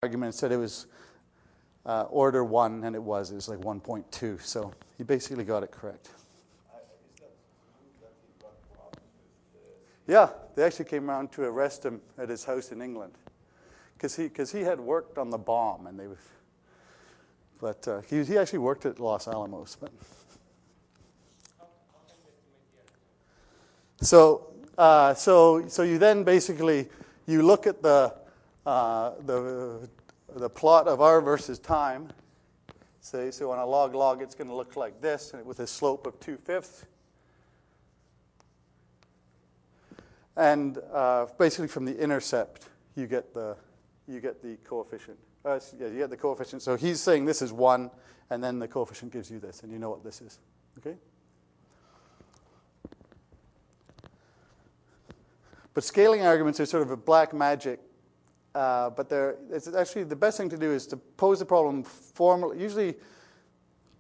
argument and said it was order 1, and it was like 1.2. So he basically got it correct. Yeah, they actually came around to arrest him at his house in England because he had worked on the bomb, and he actually worked at Los Alamos. But so you then basically you look at the plot of r versus time. So on a log, it's going to look like this, with a slope of 2/5. And basically, from the intercept, you get the coefficient. You get the coefficient. So he's saying this is 1, and then the coefficient gives you this, and you know what this is. Okay. But scaling arguments are sort of a black magic. But it's actually the best thing to do is to pose the problem formally. Usually,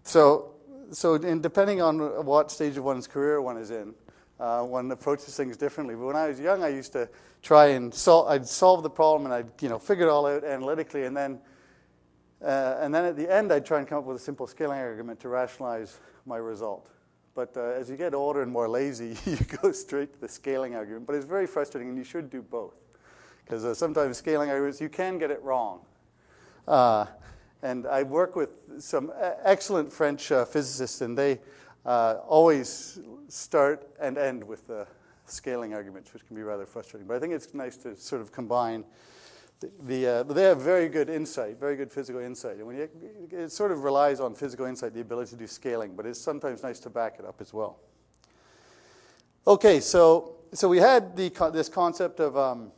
depending on what stage of one's career one is in. One approaches things differently. But when I was young, I used to try and I'd solve the problem, and I'd figure it all out analytically, and then at the end, I'd try and come up with a simple scaling argument to rationalize my result. But as you get older and more lazy, you go straight to the scaling argument. But it's very frustrating, and you should do both, because sometimes scaling arguments you can get it wrong. And I work with some excellent French physicists, and they always start and end with the scaling arguments, which can be rather frustrating. But I think it's nice to sort of combine. They have very good insight, very good physical insight. And it sort of relies on physical insight, the ability to do scaling, but it's sometimes nice to back it up as well. Okay, so we had this concept of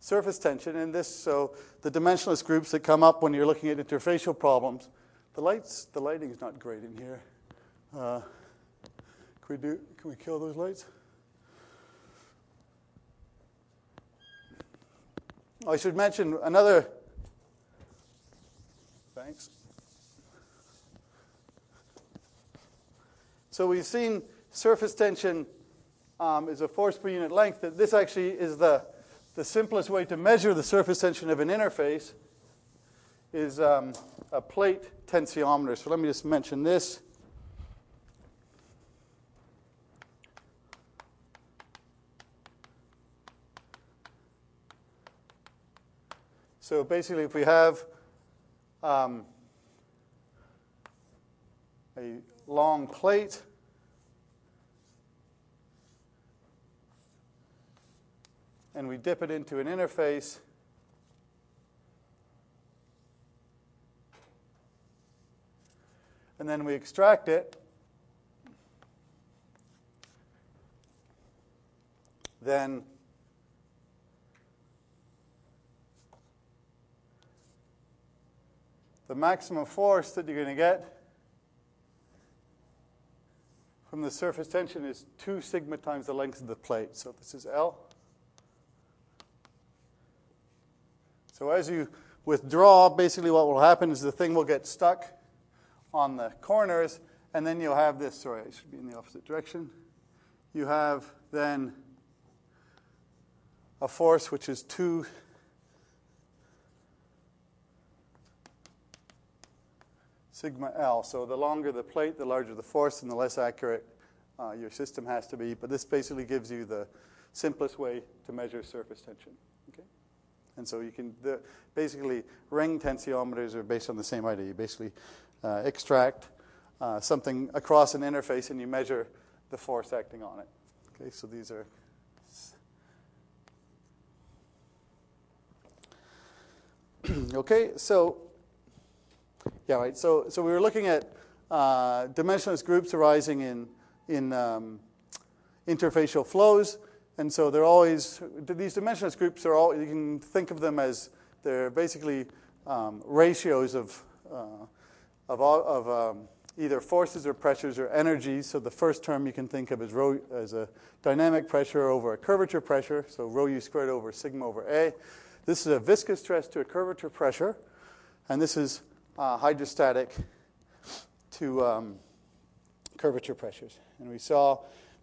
surface tension, and so the dimensionless groups that come up when you're looking at interfacial problems. The lighting is not great in here. Can we kill those lights? I should mention another. Thanks. So we've seen surface tension is a force per unit length. This actually is the simplest way to measure the surface tension of an interface. Is a plate tensiometer. So let me just mention this. So basically, if we have a long plate, and we dip it into an interface, and then we extract it, then the maximum force that you're going to get from the surface tension is 2 sigma times the length of the plate. So this is L. So as you withdraw, basically what will happen is the thing will get stuck on the corners, and then you'll have this. Sorry, I should be in the opposite direction. You have then a force which is 2 sigma L. So the longer the plate, the larger the force, and the less accurate your system has to be. But this basically gives you the simplest way to measure surface tension. Okay? And so you can basically ring tensiometers are based on the same idea. You basically extract something across an interface, and you measure the force acting on it. Okay, so these are. Okay, so yeah, right. So we were looking at dimensionless groups arising in interfacial flows, and so they're always these dimensionless groups are all. You can think of them as they're basically ratios of either forces or pressures or energies. So the first term you can think of as rho as a dynamic pressure over a curvature pressure. So rho u squared over sigma over A. This is a viscous stress to a curvature pressure, and this is hydrostatic to curvature pressures. And we saw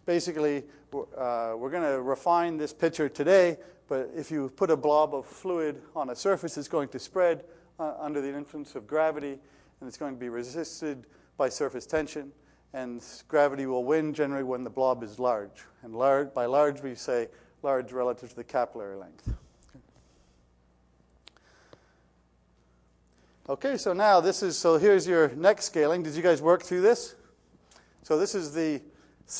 basically, we're going to refine this picture today, but if you put a blob of fluid on a surface, it's going to spread under the influence of gravity, and it's going to be resisted by surface tension, and gravity will win generally when the blob is large. And by large, we say large relative to the capillary length. Okay, so now here's your next scaling. Did you guys work through this? So this is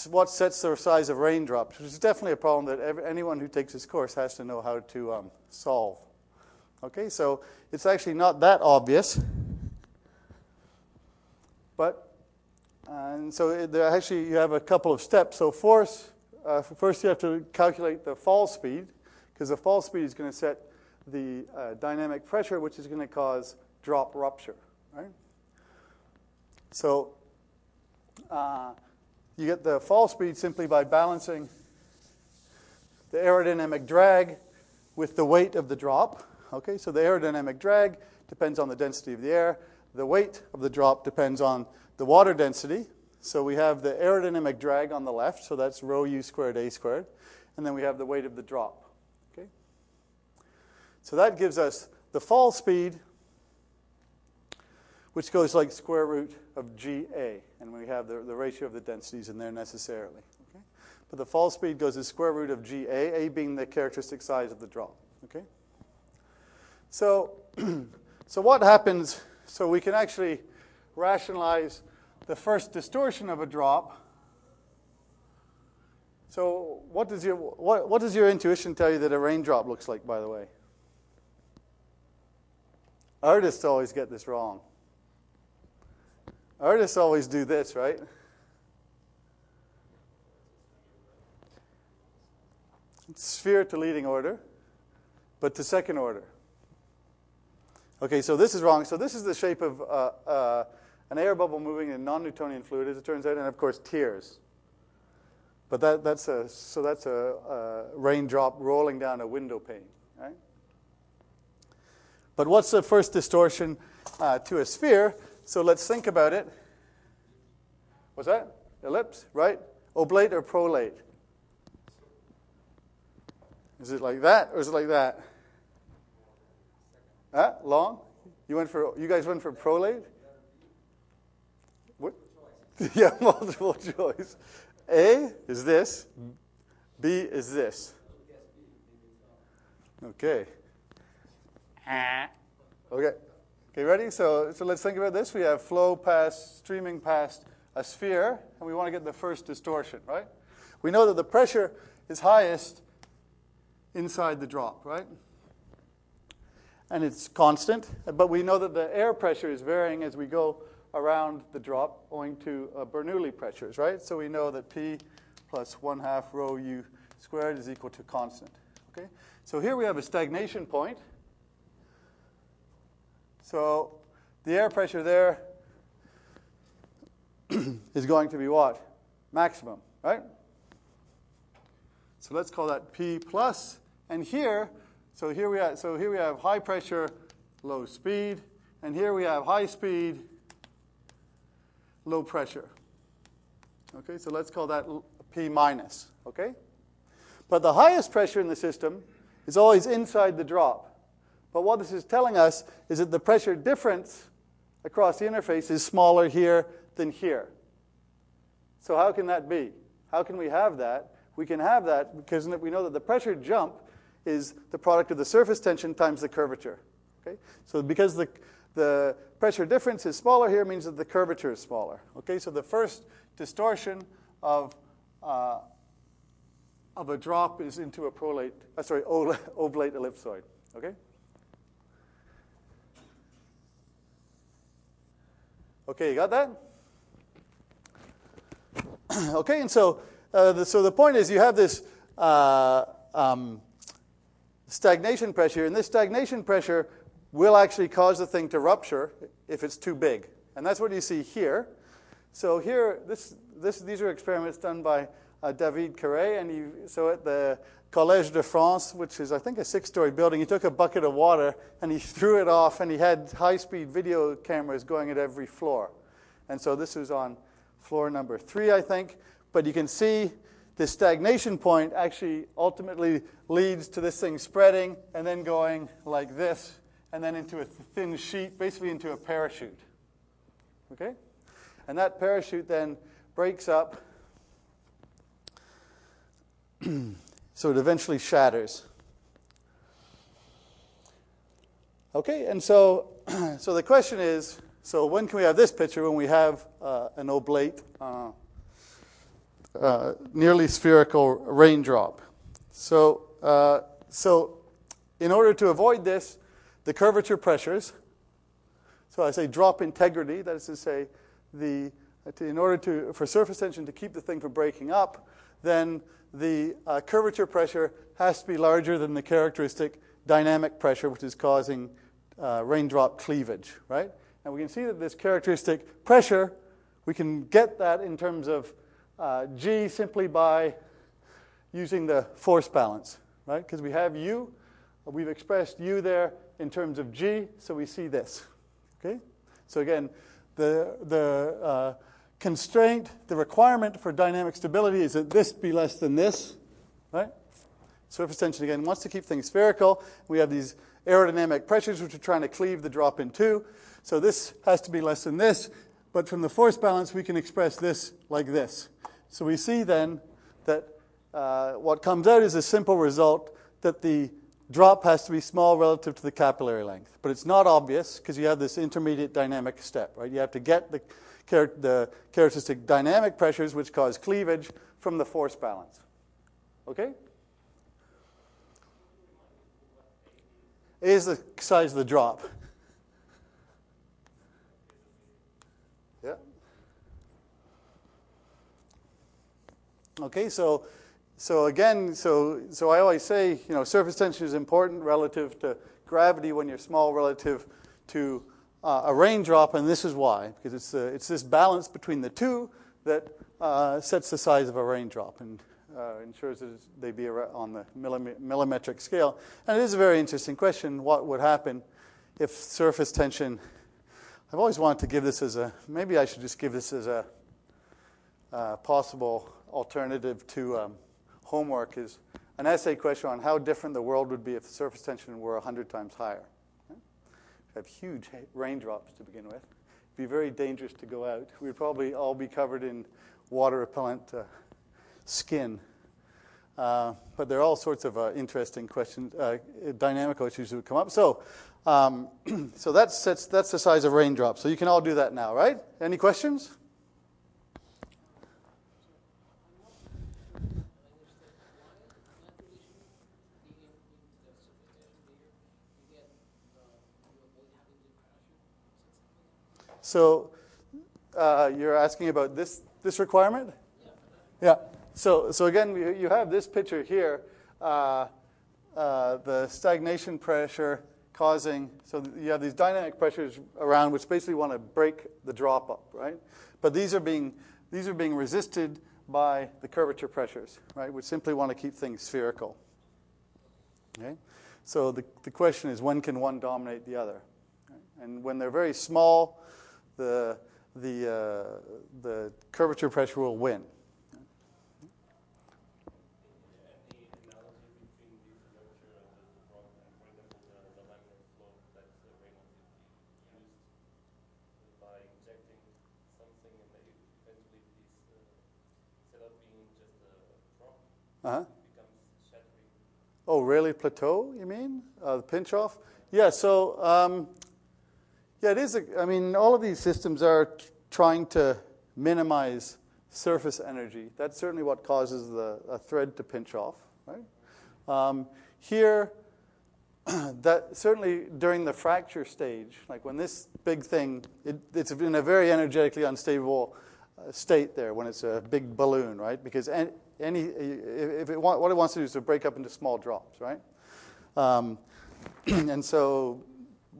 what sets the size of raindrops, which is definitely a problem that anyone who takes this course has to know how to solve. Okay, so it's actually not that obvious, but and so you have a couple of steps. So first you have to calculate the fall speed, because the fall speed is going to set the dynamic pressure, which is going to cause drop rupture, right? So you get the fall speed simply by balancing the aerodynamic drag with the weight of the drop. Okay, so the aerodynamic drag depends on the density of the air. The weight of the drop depends on the water density. So we have the aerodynamic drag on the left, so that's rho u squared a squared. And then we have the weight of the drop. Okay, so that gives us the fall speed, which goes like square root of GA. And we have the ratio of the densities in there necessarily. Okay? But the fall speed goes as square root of GA, A being the characteristic size of the drop. Okay? So, so what happens, so we can actually rationalize the first distortion of a drop. So what does your intuition tell you that a raindrop looks like, by the way? Artists always get this wrong. Artists always do this, right? It's sphere to leading order, but to second order. Okay, so this is wrong. So this is the shape of an air bubble moving in non-Newtonian fluid, as it turns out, and of course tears. But that's a raindrop rolling down a window pane, right? But what's the first distortion to a sphere? So let's think about it. What's that? Ellipse, right? Oblate or prolate? Is it like that or is it like that? Long? You guys went for prolate? What? Yeah, multiple choice. A is this. B is this. Okay. Okay. Okay, ready? So let's think about this. We have flow streaming past a sphere, and we want to get the first distortion, right? We know that the pressure is highest inside the drop, right? And it's constant, but we know that the air pressure is varying as we go around the drop owing to Bernoulli pressures, right? So we know that P plus 1/2 rho u squared is equal to constant, okay? So here we have a stagnation point. So the air pressure there is going to be what? Maximum, right? So let's call that P plus. And here we have high pressure, low speed, and here we have high speed, low pressure. Okay, so let's call that P minus, okay? But the highest pressure in the system is always inside the drop. But what this is telling us is that the pressure difference across the interface is smaller here than here. So how can that be? How can we have that? We can have that because we know that the pressure jump is the product of the surface tension times the curvature. Okay? So because the pressure difference is smaller here means that the curvature is smaller. Okay? So the first distortion of a drop is into a oblate ellipsoid. Okay? Okay, you got that? Okay, and so the point is you have this stagnation pressure, and this stagnation pressure will actually cause the thing to rupture if it's too big. And that's what you see here. So here, these are experiments done by David Carré, and so at the Collège de France, which is, I think, a 6-story building, he took a bucket of water and he threw it off, and he had high-speed video cameras going at every floor. And so this was on floor number 3, I think. But you can see this stagnation point actually ultimately leads to this thing spreading and then going like this and then into a thin sheet, basically into a parachute. Okay? And that parachute then breaks up, so it eventually shatters. Okay, and so the question is, so when can we have this picture? When we have an oblate, nearly spherical raindrop. So in order to avoid this, the curvature pressures, so I say drop integrity, that is to say, in order for surface tension to keep the thing from breaking up, then the curvature pressure has to be larger than the characteristic dynamic pressure, which is causing raindrop cleavage, right? And we can see that this characteristic pressure, we can get that in terms of G simply by using the force balance, right? Because we have U, we've expressed U there in terms of G, so we see this, okay? So again, the constraint, the requirement for dynamic stability is that this be less than this, right? Surface tension, again, wants to keep things spherical. We have these aerodynamic pressures which are trying to cleave the drop in two. So this has to be less than this. But from the force balance, we can express this like this. So we see then that what comes out is a simple result that the drop has to be small relative to the capillary length. But it's not obvious because you have this intermediate dynamic step, right? You have to get the characteristic dynamic pressures which cause cleavage from the force balance. Okay? A is the size of the drop. Yeah. Okay, so again, so I always say, surface tension is important relative to gravity when you're small relative to a raindrop, and this is why, because it's this balance between the two that sets the size of a raindrop and ensures that they be on the millimetric scale. And it is a very interesting question, what would happen if surface tension, I've always wanted to give this as maybe I should just give this as a possible alternative to homework, is an essay question on how different the world would be if the surface tension were 100 times higher. We have huge raindrops to begin with. It'd be very dangerous to go out. We'd probably all be covered in water-repellent skin. But there are all sorts of interesting questions, dynamical issues that would come up. So that's the size of raindrops. So you can all do that now, right? Any questions? So you're asking about this requirement? Yeah. So again, you have this picture here, the stagnation pressure causing, so you have these dynamic pressures around which basically want to break the drop up, right? But these are being resisted by the curvature pressures, right, which simply want to keep things spherical. Okay? So the question is, when can one dominate the other? Right? And when they're very small, the curvature pressure will win. Uh-huh. Oh, really? Plateau, you mean? The pinch off? Yeah, so, it is. All of these systems are trying to minimize surface energy. That's certainly what causes a thread to pinch off, right? Here, that certainly during the fracture stage, like when this big thing, it's in a very energetically unstable state there when it's a big balloon, right? Because what it wants to do is to break up into small drops, right? And so,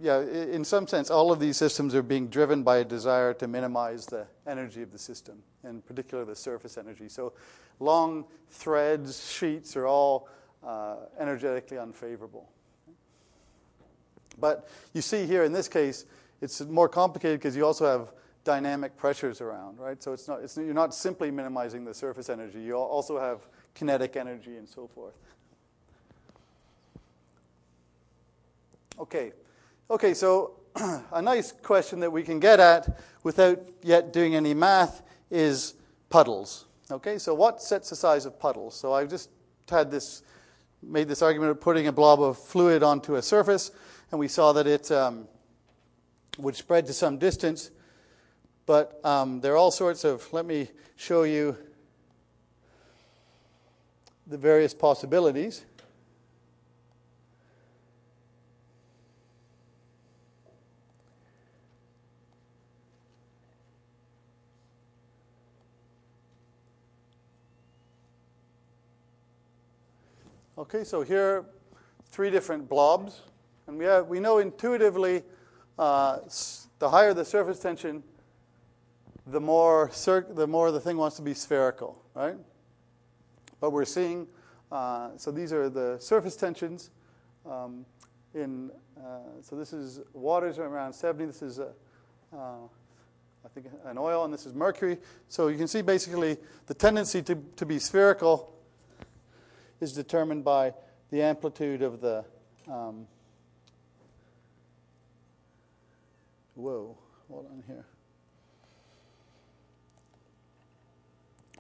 yeah, in some sense, all of these systems are being driven by a desire to minimize the energy of the system, in particular the surface energy. So long threads, sheets are all energetically unfavorable. But you see here in this case, it's more complicated because you also have dynamic pressures around, right? So you're not simply minimizing the surface energy. You also have kinetic energy and so forth. Okay, so a nice question that we can get at without yet doing any math is puddles. Okay, so what sets the size of puddles? So I've just made this argument of putting a blob of fluid onto a surface, and we saw that it would spread to some distance. But there are all sorts of, let me show you the various possibilities. Okay, so here are 3 different blobs. And we know intuitively the higher the surface tension, the more the thing wants to be spherical, right? But we're seeing, so these are the surface tensions. So this is water's around 70. This is, I think, an oil, and this is mercury. So you can see basically the tendency to be spherical is determined by the amplitude of the, hold on here.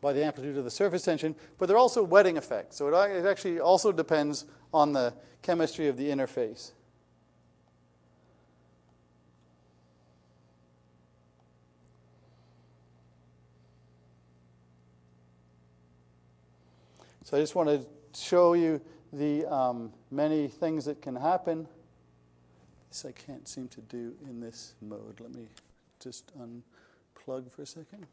By the amplitude of the surface tension, but there are also wetting effects. So it actually also depends on the chemistry of the interface. So I just want to show you the many things that can happen. This I can't seem to do in this mode. Let me just unplug for a second.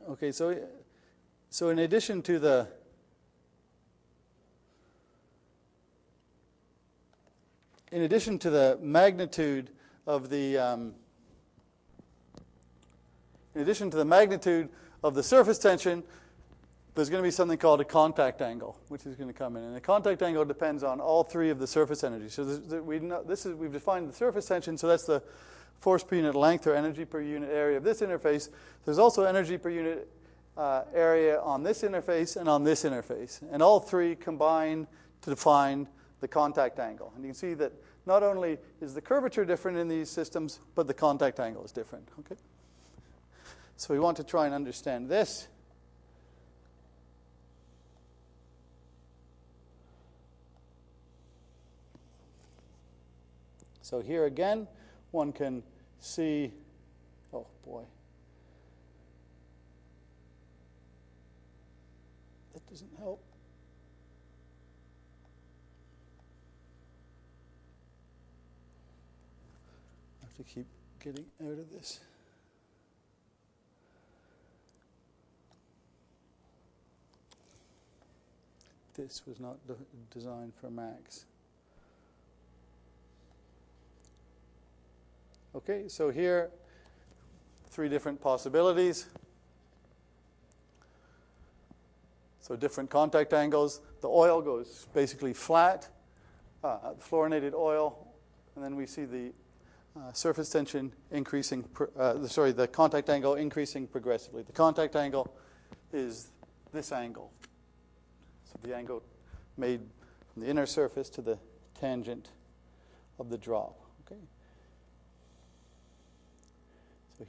Okay, so in addition to the magnitude of the surface tension, there's going to be something called a contact angle, which is going to come in. And the contact angle depends on all 3 of the surface energies. So we've defined the surface tension, so that's the force per unit length or energy per unit area of this interface. There's also energy per unit area on this interface and on this interface. And all 3 combine to define the contact angle. And you can see that not only is the curvature different in these systems, but the contact angle is different. Okay? So we want to try and understand this. So here again, one can see, oh boy, that doesn't help. I have to keep getting out of this. This was not designed for Macs. Okay, so here, 3 different possibilities. So different contact angles. The oil goes basically flat, fluorinated oil, and then we see the surface tension increasing, the contact angle increasing progressively. The contact angle is this angle. So the angle made from the inner surface to the tangent of the drop. Okay. So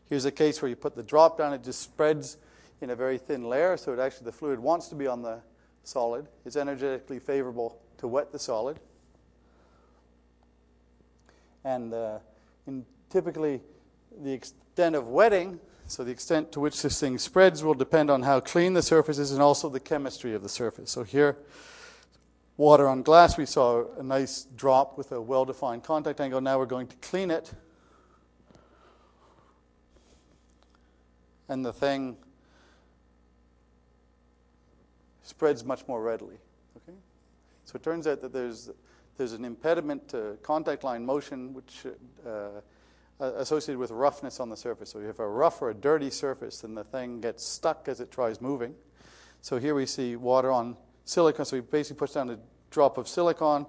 here's a case where you put the drop down. It just spreads in a very thin layer. So the fluid wants to be on the solid. It's energetically favorable to wet the solid. And typically the extent of wetting, so the extent to which this thing spreads, will depend on how clean the surface is and also the chemistry of the surface. So here, water on glass, we saw a nice drop with a well-defined contact angle. Now we're going to clean it. And the thing spreads much more readily. Okay? So it turns out that there's an impediment to contact line motion, which associated with roughness on the surface. So if you have a rough or a dirty surface, then the thing gets stuck as it tries moving. So here we see water on silicone. So he basically puts down a drop of silicone,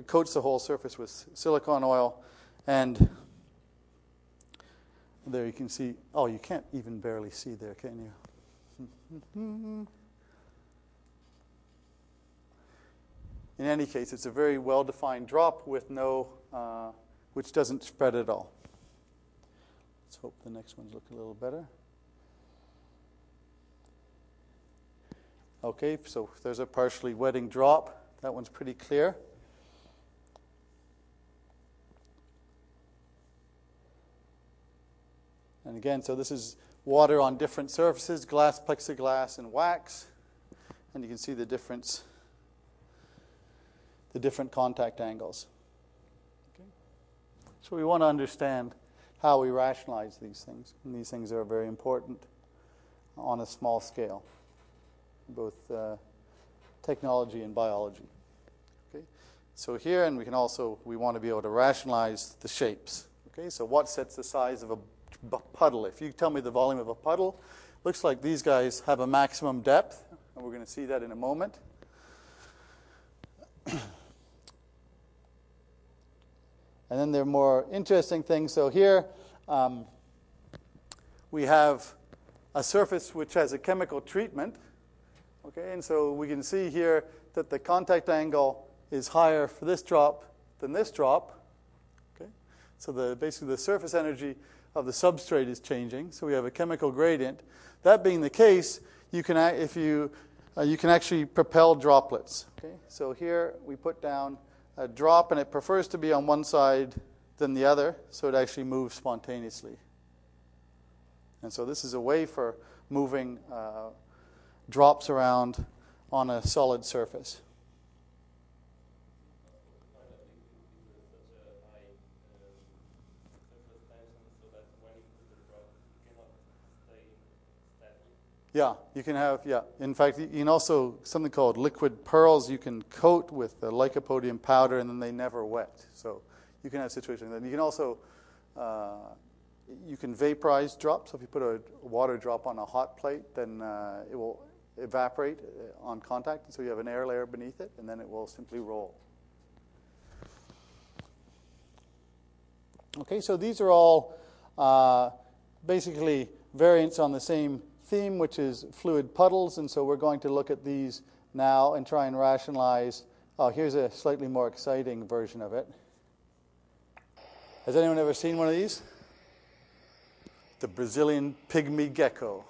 coats the whole surface with silicone oil, and there you can see, oh, you can't even barely see there, can you? In any case, it's a very well-defined drop with no, which doesn't spread at all. Let's hope the next ones look a little better. Okay, so there's a partially wetting drop. That one's pretty clear. And again, so this is water on different surfaces, glass, plexiglass, and wax. And you can see the difference, the different contact angles. Okay. So we want to understand how we rationalize these things. And these things are very important on a small scale, both technology and biology. Okay. So here, and we want to be able to rationalize the shapes. Okay. So what sets the size of a puddle? If you tell me the volume of a puddle, looks like these guys have a maximum depth, and we're going to see that in a moment. And then there are more interesting things. So here we have a surface which has a chemical treatment. Okay, and so we can see here that the contact angle is higher for this drop than this drop. Okay, so basically the surface energy of the substrate is changing. So we have a chemical gradient. That being the case, you can you can actually propel droplets. Okay, so here we put down a drop, and it prefers to be on one side than the other, so it actually moves spontaneously. And so this is a way for moving drops around on a solid surface. Yeah, you can have, yeah. In fact, you can also, something called liquid pearls, you can coat with the lycopodium powder, and then they never wet. So you can have situations. Then you can also, you can vaporize drops. So if you put a water drop on a hot plate, then it will evaporate on contact. And so you have an air layer beneath it, and then it will simply roll. Okay, so these are all basically variants on the same theme, which is fluid puddles, and so we're going to look at these now and try and rationalize. Oh, here's a slightly more exciting version of it. Has anyone ever seen one of these? The Brazilian pygmy gecko.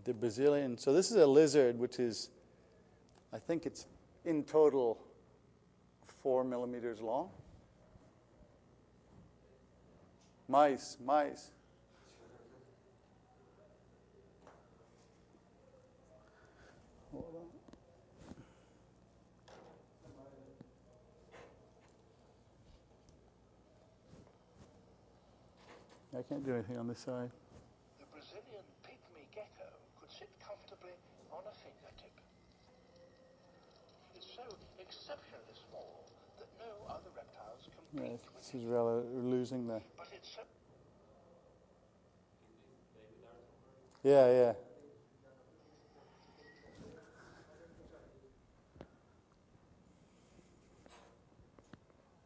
The Brazilian, so this is a lizard, which is, I think it's in total 4 millimeters long. Mice. Hold on. I can't do anything on this side. The Brazilian pygmy gecko could sit comfortably on a fingertip. It's so exceptionally small that no other reptiles compete with it. This is rather losing the... But it's so... Yeah.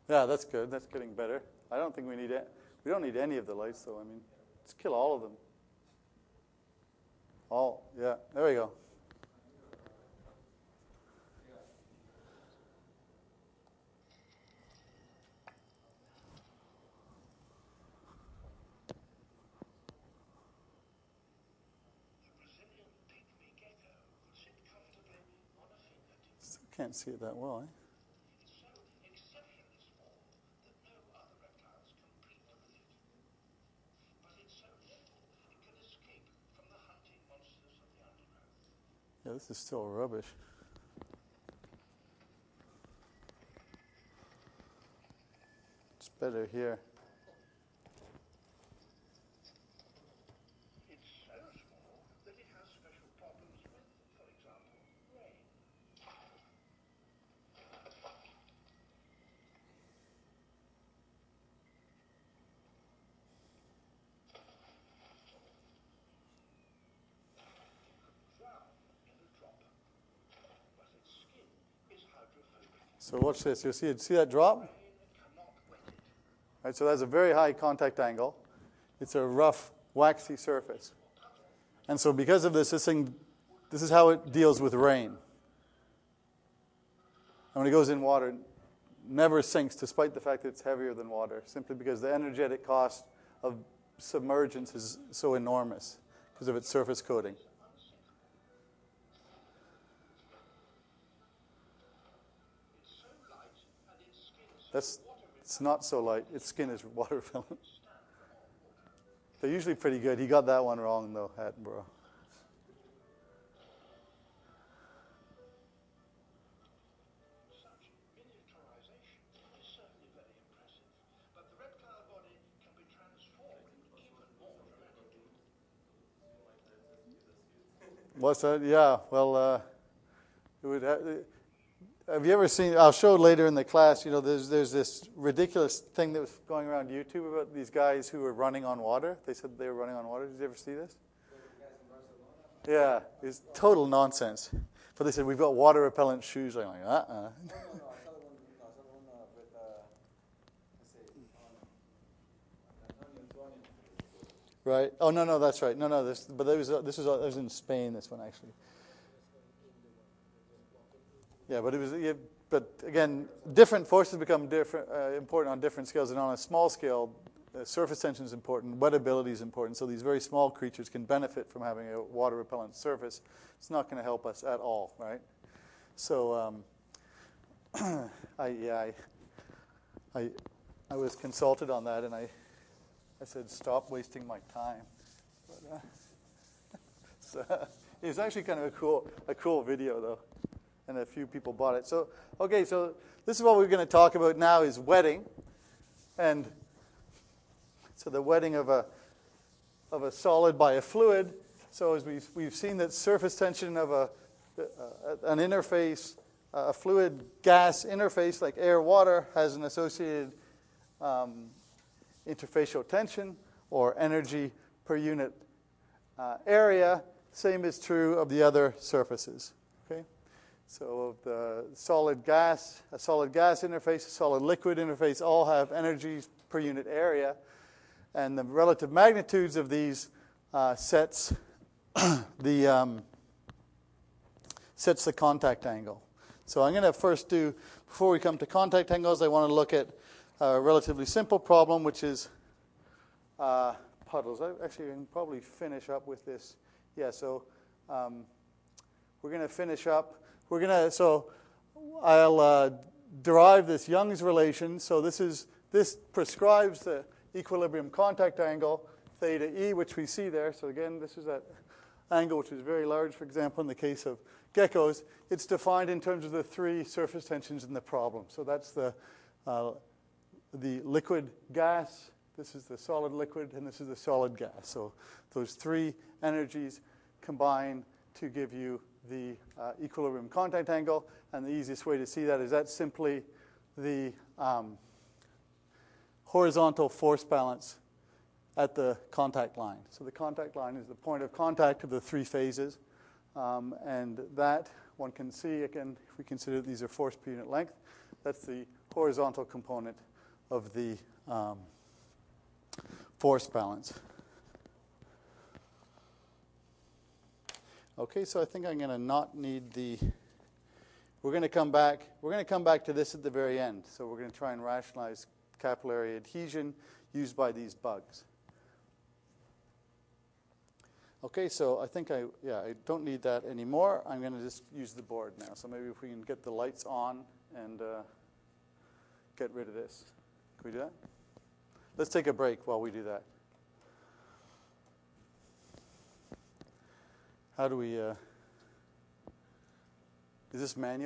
Yeah, that's good. That's getting better. I don't think we need it. We don't need any of the lights, though. I mean, let's kill all of them. All, yeah. There we go. Still can't see it that well, eh? It's so exceptionally small this is still rubbish. It's better here. It's so small that it has special problems with, for example, rain. Drown in a drop, but its skin is hydrophobic. So watch this. You see that drop? Rain cannot wet it. Right, so that's a very high contact angle. It's a rough, waxy surface. And so because of this, this is how it deals with rain. And when it goes in water, it never sinks, despite the fact that it's heavier than water, simply because the energetic cost of submergence is so enormous because of its surface coating. It's so light and its skin is It's not so light. Its skin is water repellent. They're usually pretty good. He got that one wrong, though, Attenborough. such miniaturization is certainly very impressive. But the reptile body can be transformed even more dramatically. What's that? Yeah, well, it would have you ever seen, I'll show later in the class, you know, there's this ridiculous thing that was going around YouTube about these guys who were running on water. They said they were running on water. Did you ever see this? Yeah, it's total nonsense. But they said, we've got water repellent shoes. I'm like, Right. Oh, no, that's right. No, this was in Spain, this one, actually. Yeah, but again, different forces become important on different scales, and on a small scale, surface tension is important, wettability is important. So these very small creatures can benefit from having a water repellent surface. It's not going to help us at all, right? So I was consulted on that, and I said, stop wasting my time. But, so it's actually kind of a cool video, though. And a few people bought it. So, okay, so this is what we're going to talk about now is wetting. And so the wetting of a solid by a fluid. So as we've seen that surface tension of an interface, a fluid gas interface like air water has an associated interfacial tension or energy per unit area. Same is true of the other surfaces. Okay. So the solid gas, a solid gas interface, a solid liquid interface all have energies per unit area. And the relative magnitudes of these sets the contact angle. So I'm going to first do, before we come to contact angles, I want to look at a relatively simple problem, which is puddles. Actually, I can probably finish up with this. Yeah, so we're going to finish up. So I'll derive this Young's relation. So this prescribes the equilibrium contact angle, theta E, which we see there. So again, this is that angle which is very large, for example, in the case of geckos. It's defined in terms of the three surface tensions in the problem. So that's the liquid gas, this is the solid liquid, and this is the solid gas. So those three energies combine to give you the equilibrium contact angle. And the easiest way to see that is that's simply the horizontal force balance at the contact line. So the contact line is the point of contact of the three phases. And that one can see, again, if we consider these are force per unit length, that's the horizontal component of the force balance. Okay, so I think I'm going to not need the. We're going to come back to this at the very end. So we're going to try and rationalize capillary adhesion used by these bugs. Okay, so I think I don't need that anymore. I'm going to just use the board now. So maybe if we can get the lights on and get rid of this. Can we do that? Let's take a break while we do that. How do we... Is this manual?